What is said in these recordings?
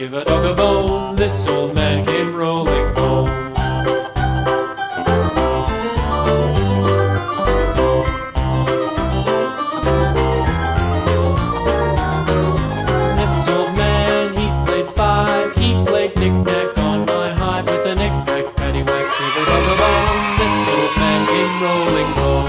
give a dog a bone. This old man came rolling home. This old man, he played five. He played knick-knack on my hive with a knick-knack, paddywhack, give a dog a bone. This old man came rolling home.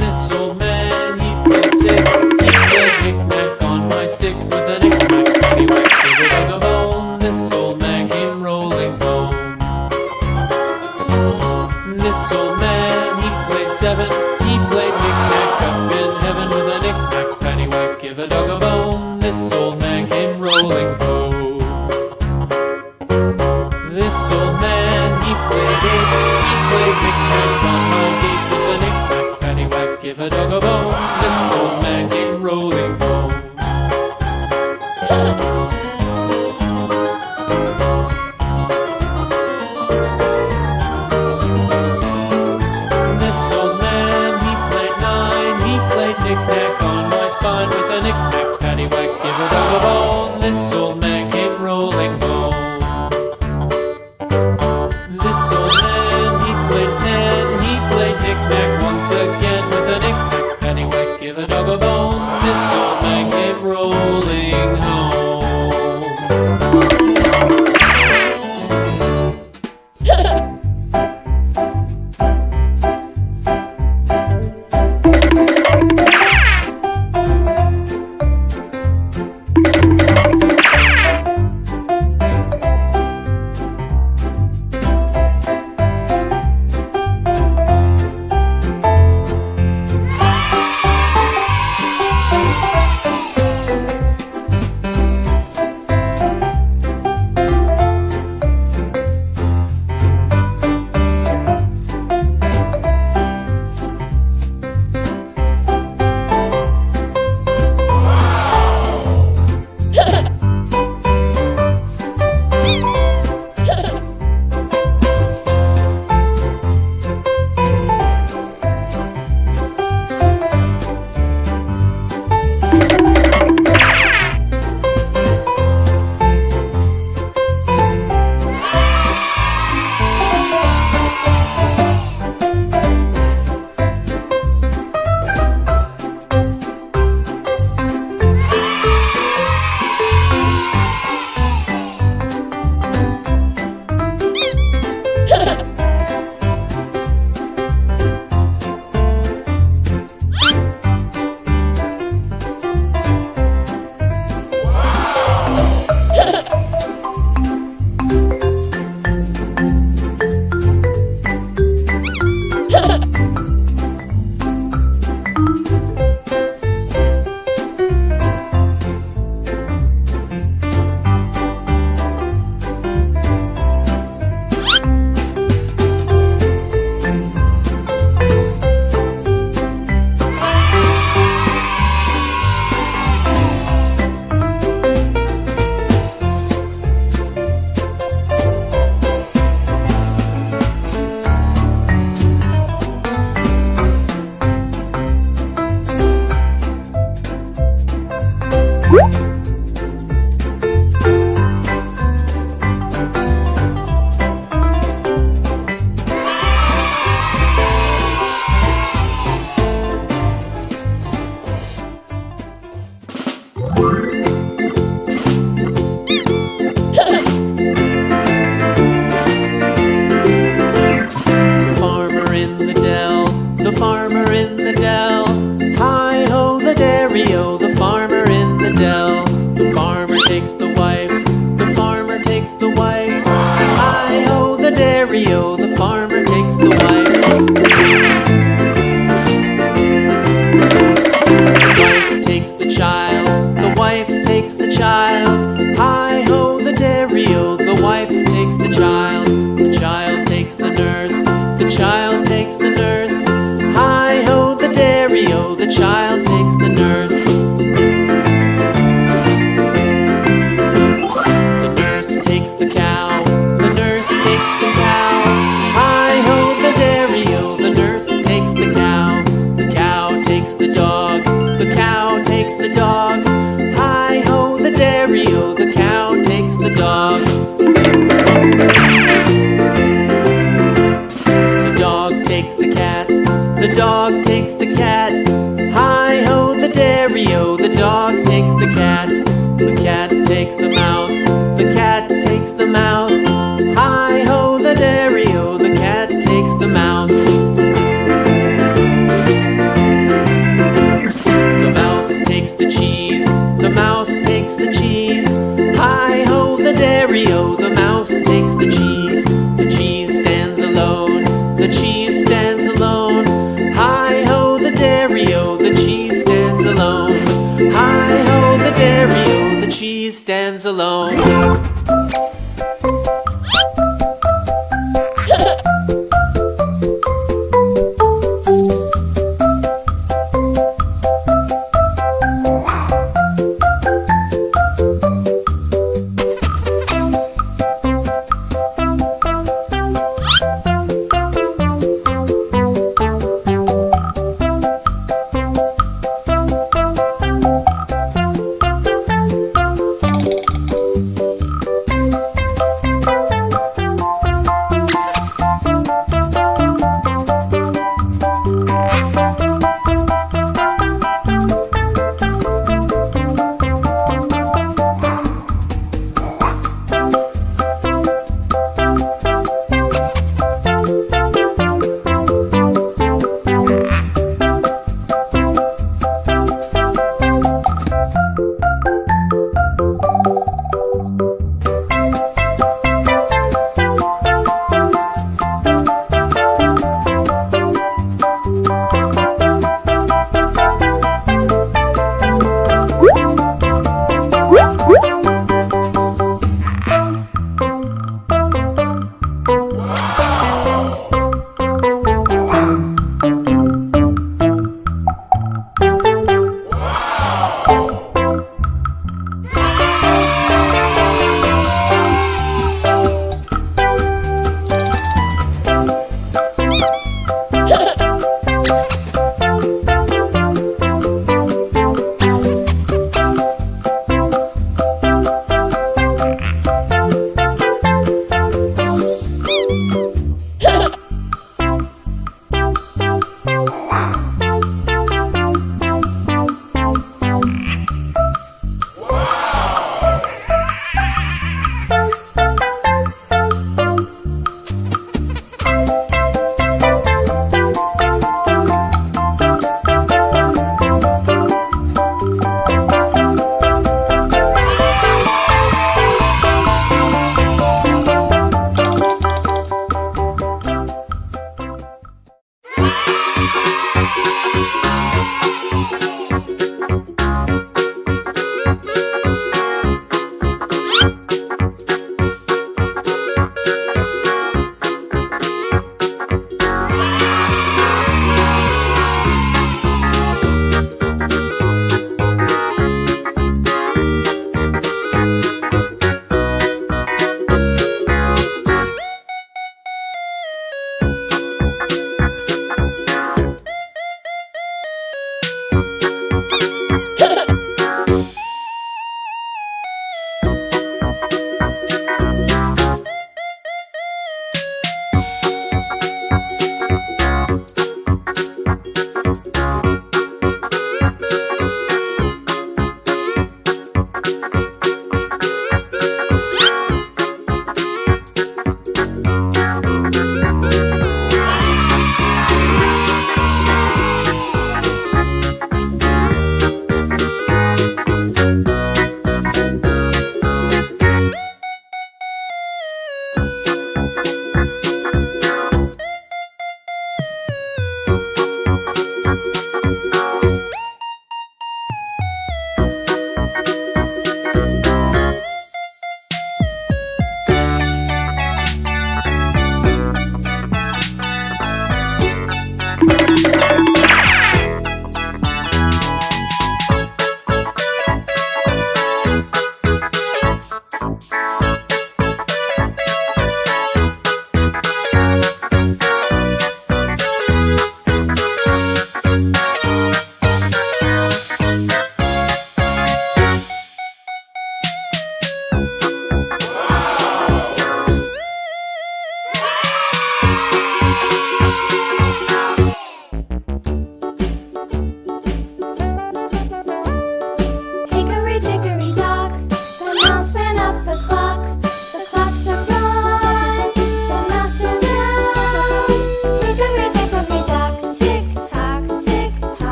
This old man, he played six. He played knick-knack on my sticks with a knick-knack, paddywhack, give a dog a bone. This old man came rolling home. This old man, he played seven. He played knick-knack up in heaven with a knick-knack, paddywhack, give a dog a bone. This old man came rolling home. This old man, he played eight. He played knick-knack on my gate with a knick-knack, paddywhack, give a dog a bone. This old man came rolling home. This old man, he played nine. He played knick-knack on my spine with a knick-knack, paddywhack, give a dog a bone. This old man came rolling home. This old man, he played ten. He played knick-knack once again with a knick-knack, paddywhack, give a dog a bone. This old man came rolling home. The farmer in the dell. Hi-ho, the dairy-o, the farmer in the dell. The farmer takes the wife, the farmer takes the wife. Hi-ho, the dairy-o, the farmer takes the wife. The wife takes the child, the wife takes the child. Hi-ho, the dairy-o, the wife takes the child. The child takes the nurse, the child takes the nurse. Hi-ho, the dairy-o, the child takes the nurse. The nurse takes the cow, the nurse takes the cow. Hi-ho, the dairy-o, the nurse takes the cow. The cow takes the dog, the cow takes the dog. Hi-ho, the dairy-o. cat. The dog takes the cat. Hi-ho, the dairy-o, the dog takes the cat. The cat takes the mouse. The cat takes the mouse. Hi-ho, the dairy-o, the cat takes the mouse. The mouse takes the cheese. The mouse takes the cheese. Hi-ho, the dairy-o, the mouse takes the cheese. The cheese stands alone. The cheese stands alone. Hi-ho, the dairy-o, the cheese stands alone. Hi-ho, the dairy-o, the cheese stands alone.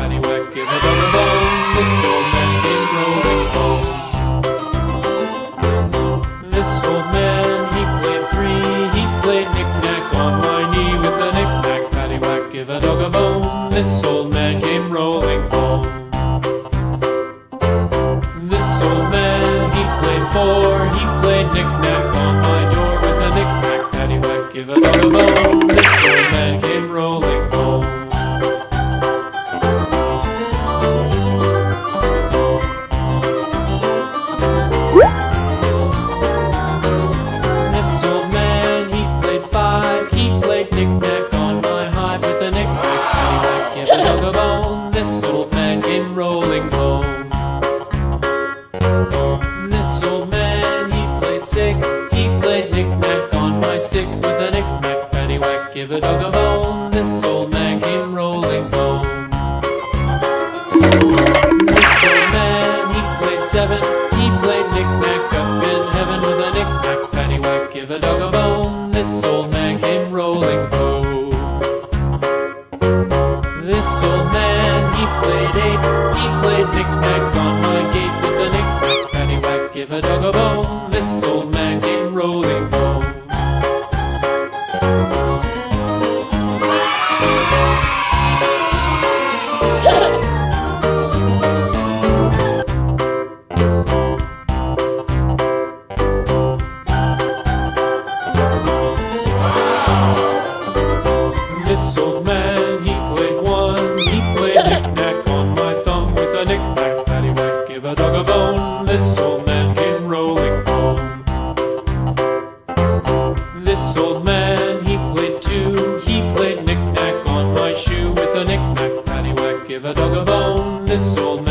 paddywhack, give a dog a bone. This old man came rolling home. This old man, he played three. He played knick-knack on my knee with a knick-knack, paddywhack, give a dog a bone. This old man came rolling home. This old man, he played four. He played knick-knack on my door with a knick-knack, paddywhack, give a dog a bone. This old man came rolling home. This old man, he played five. He played knick-knack on my hive with a knick-knack, paddywhack, give a dog a bone. This old man came rolling home. This old man, he played six. He played knick-knack on my sticks with a knick-knack, paddywhack, give a dog a bone. This old man came rolling home. This old man, he played seven. He played knick-knack up in heaven with a knick-knack, paddywhack, give a dog a bone. This old man came rolling home. This old man, he played eight. He played knick-knack on my gate with a knick-knack, paddywhack, give a dog a bone. This old man came rolling home. This old man, he played one. He played knick-knack on my thumb with a knick-knack, paddywhack, give a dog a bone. This old man came rolling home. This old man, he played two. He played knick-knack on my shoe with a knick-knack, paddywhack, give a dog a bone. This old